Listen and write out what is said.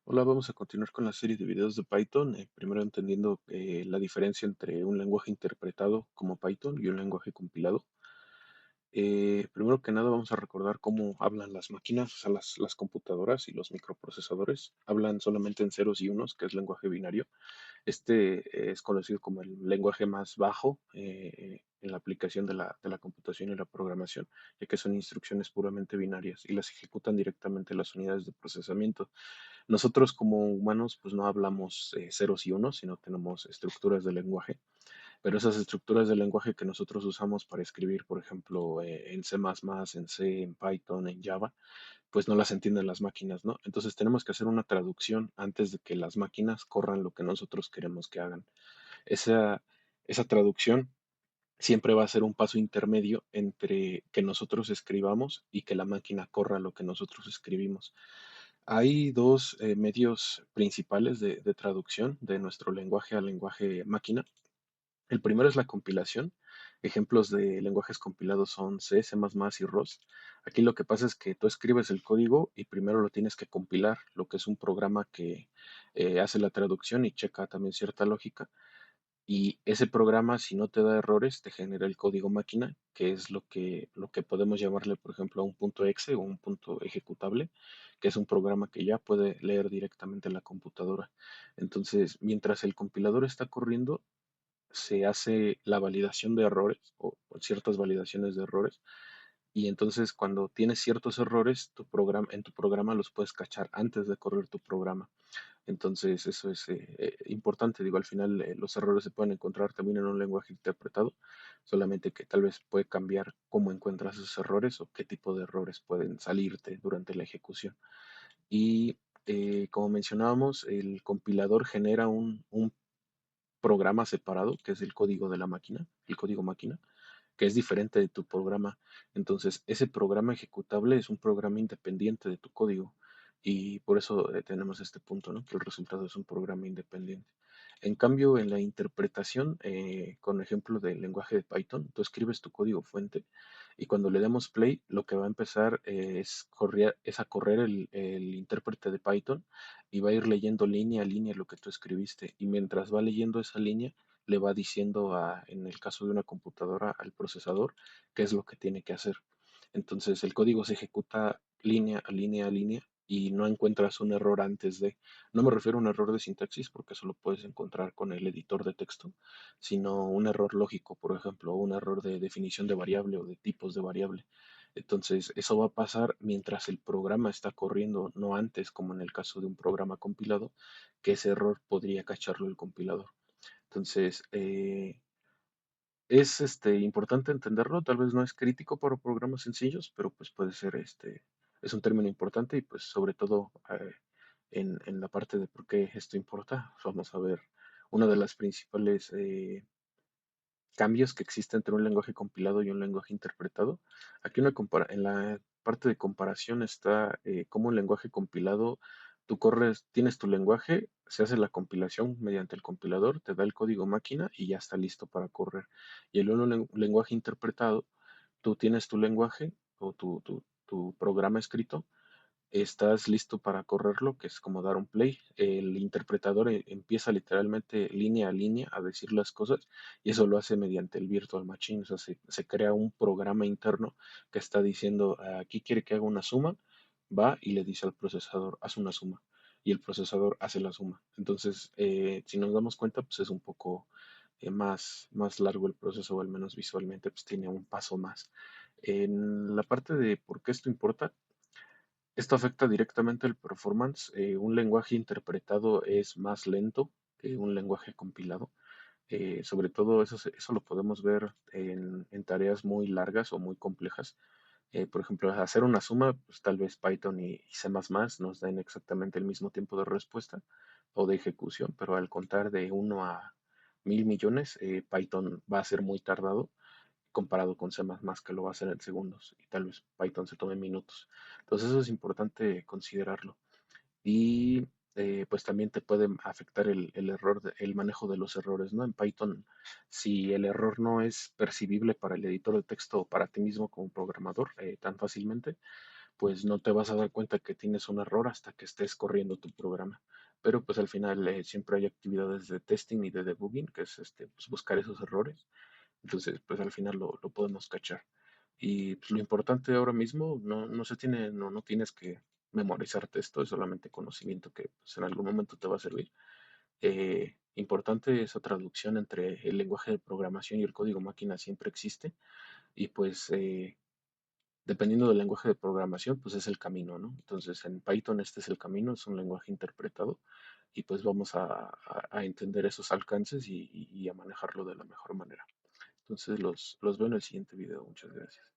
Hola, vamos a continuar con la serie de videos de Python, primero entendiendo la diferencia entre un lenguaje interpretado como Python y un lenguaje compilado. Primero que nada vamos a recordar cómo hablan las máquinas, o sea, las computadoras y los microprocesadores. Hablan solamente en ceros y unos, que es lenguaje binario. Este es conocido como el lenguaje más bajo en la aplicación de la computación y la programación, ya que son instrucciones puramente binarias y las ejecutan directamente las unidades de procesamiento. Nosotros como humanos pues no hablamos ceros y unos, sino tenemos estructuras de lenguaje, pero esas estructuras de lenguaje que nosotros usamos para escribir, por ejemplo, en C++, en C, en Python, en Java, pues no las entienden las máquinas, ¿no? Entonces tenemos que hacer una traducción antes de que las máquinas corran lo que nosotros queremos que hagan. Esa, esa traducción siempre va a ser un paso intermedio entre que nosotros escribamos y que la máquina corra lo que nosotros escribimos. Hay dos medios principales de traducción de nuestro lenguaje al lenguaje máquina. El primero es la compilación. Ejemplos de lenguajes compilados son C, C++ y ROS. Aquí lo que pasa es que tú escribes el código y primero lo tienes que compilar, lo que es un programa que hace la traducción y checa también cierta lógica. Y ese programa, si no te da errores, te genera el código máquina, que es lo que podemos llamarle, por ejemplo, a un punto exe o un punto ejecutable, que es un programa que ya puede leer directamente la computadora. Entonces, mientras el compilador está corriendo, se hace la validación de errores o ciertas validaciones de errores. Y entonces cuando tienes ciertos errores, en tu programa los puedes cachar antes de correr tu programa. Entonces, eso es importante. Digo, al final los errores se pueden encontrar también en un lenguaje interpretado, solamente que tal vez puede cambiar cómo encuentras esos errores o qué tipo de errores pueden salirte durante la ejecución. Y como mencionábamos, el compilador genera un programa separado, que es el código de la máquina, el código máquina, que es diferente de tu programa. Entonces, ese programa ejecutable es un programa independiente de tu código. Y por eso tenemos este punto, ¿no? Que el resultado es un programa independiente. En cambio, en la interpretación, con ejemplo del lenguaje de Python, tú escribes tu código fuente y cuando le demos play, lo que va a empezar es a correr el intérprete de Python y va a ir leyendo línea a línea lo que tú escribiste. Y mientras va leyendo esa línea, le va diciendo en el caso de una computadora, al procesador, qué es lo que tiene que hacer. Entonces el código se ejecuta línea a línea a línea y no encuentras un error antes de. No me refiero a un error de sintaxis porque eso lo puedes encontrar con el editor de texto, sino un error lógico, por ejemplo, o un error de definición de variable o de tipos de variable. Entonces, eso va a pasar mientras el programa está corriendo, no antes, como en el caso de un programa compilado, que ese error podría cacharlo el compilador. Entonces, es importante entenderlo, tal vez no es crítico para programas sencillos, pero pues puede ser es un término importante y pues sobre todo en la parte de por qué esto importa, vamos a ver una de las principales cambios que existe entre un lenguaje compilado y un lenguaje interpretado. Aquí en la parte de comparación está cómo un lenguaje compilado, tú corres, tienes tu lenguaje, se hace la compilación mediante el compilador, te da el código máquina y ya está listo para correr. Y el lenguaje interpretado, tú tienes tu lenguaje o tu programa escrito, estás listo para correrlo, que es como dar un play. El interpretador empieza literalmente línea a línea a decir las cosas y eso lo hace mediante el virtual machine. O sea, se crea un programa interno que está diciendo, aquí quiere que haga una suma, va y le dice al procesador, haz una suma. Y el procesador hace la suma. Entonces, si nos damos cuenta, pues es un poco más largo el proceso, o al menos visualmente, pues tiene un paso más. En la parte de por qué esto importa, esto afecta directamente el performance. Un lenguaje interpretado es más lento que un lenguaje compilado. Sobre todo eso lo podemos ver en tareas muy largas o muy complejas. Por ejemplo, hacer una suma, pues tal vez Python y C++ nos den exactamente el mismo tiempo de respuesta o de ejecución, pero al contar de 1 a 1000 millones, Python va a ser muy tardado comparado con C++, que lo va a hacer en segundos y tal vez Python se tome minutos. Entonces eso es importante considerarlo. Y pues también te puede afectar el error, el manejo de los errores, ¿no? En Python, si el error no es percibible para el editor de texto o para ti mismo como programador tan fácilmente, pues no te vas a dar cuenta que tienes un error hasta que estés corriendo tu programa. Pero pues al final siempre hay actividades de testing y de debugging, que es pues, buscar esos errores. Entonces, pues al final lo podemos cachar. Y pues, lo importante ahora mismo no se tiene, no tienes que memorizarte esto, es solamente conocimiento que pues, en algún momento te va a servir. Importante esa traducción entre el lenguaje de programación y el código máquina siempre existe y pues dependiendo del lenguaje de programación pues es el camino, ¿no? Entonces en Python este es el camino, es un lenguaje interpretado y pues vamos a entender esos alcances y a manejarlo de la mejor manera. Entonces los veo en el siguiente video. Muchas gracias.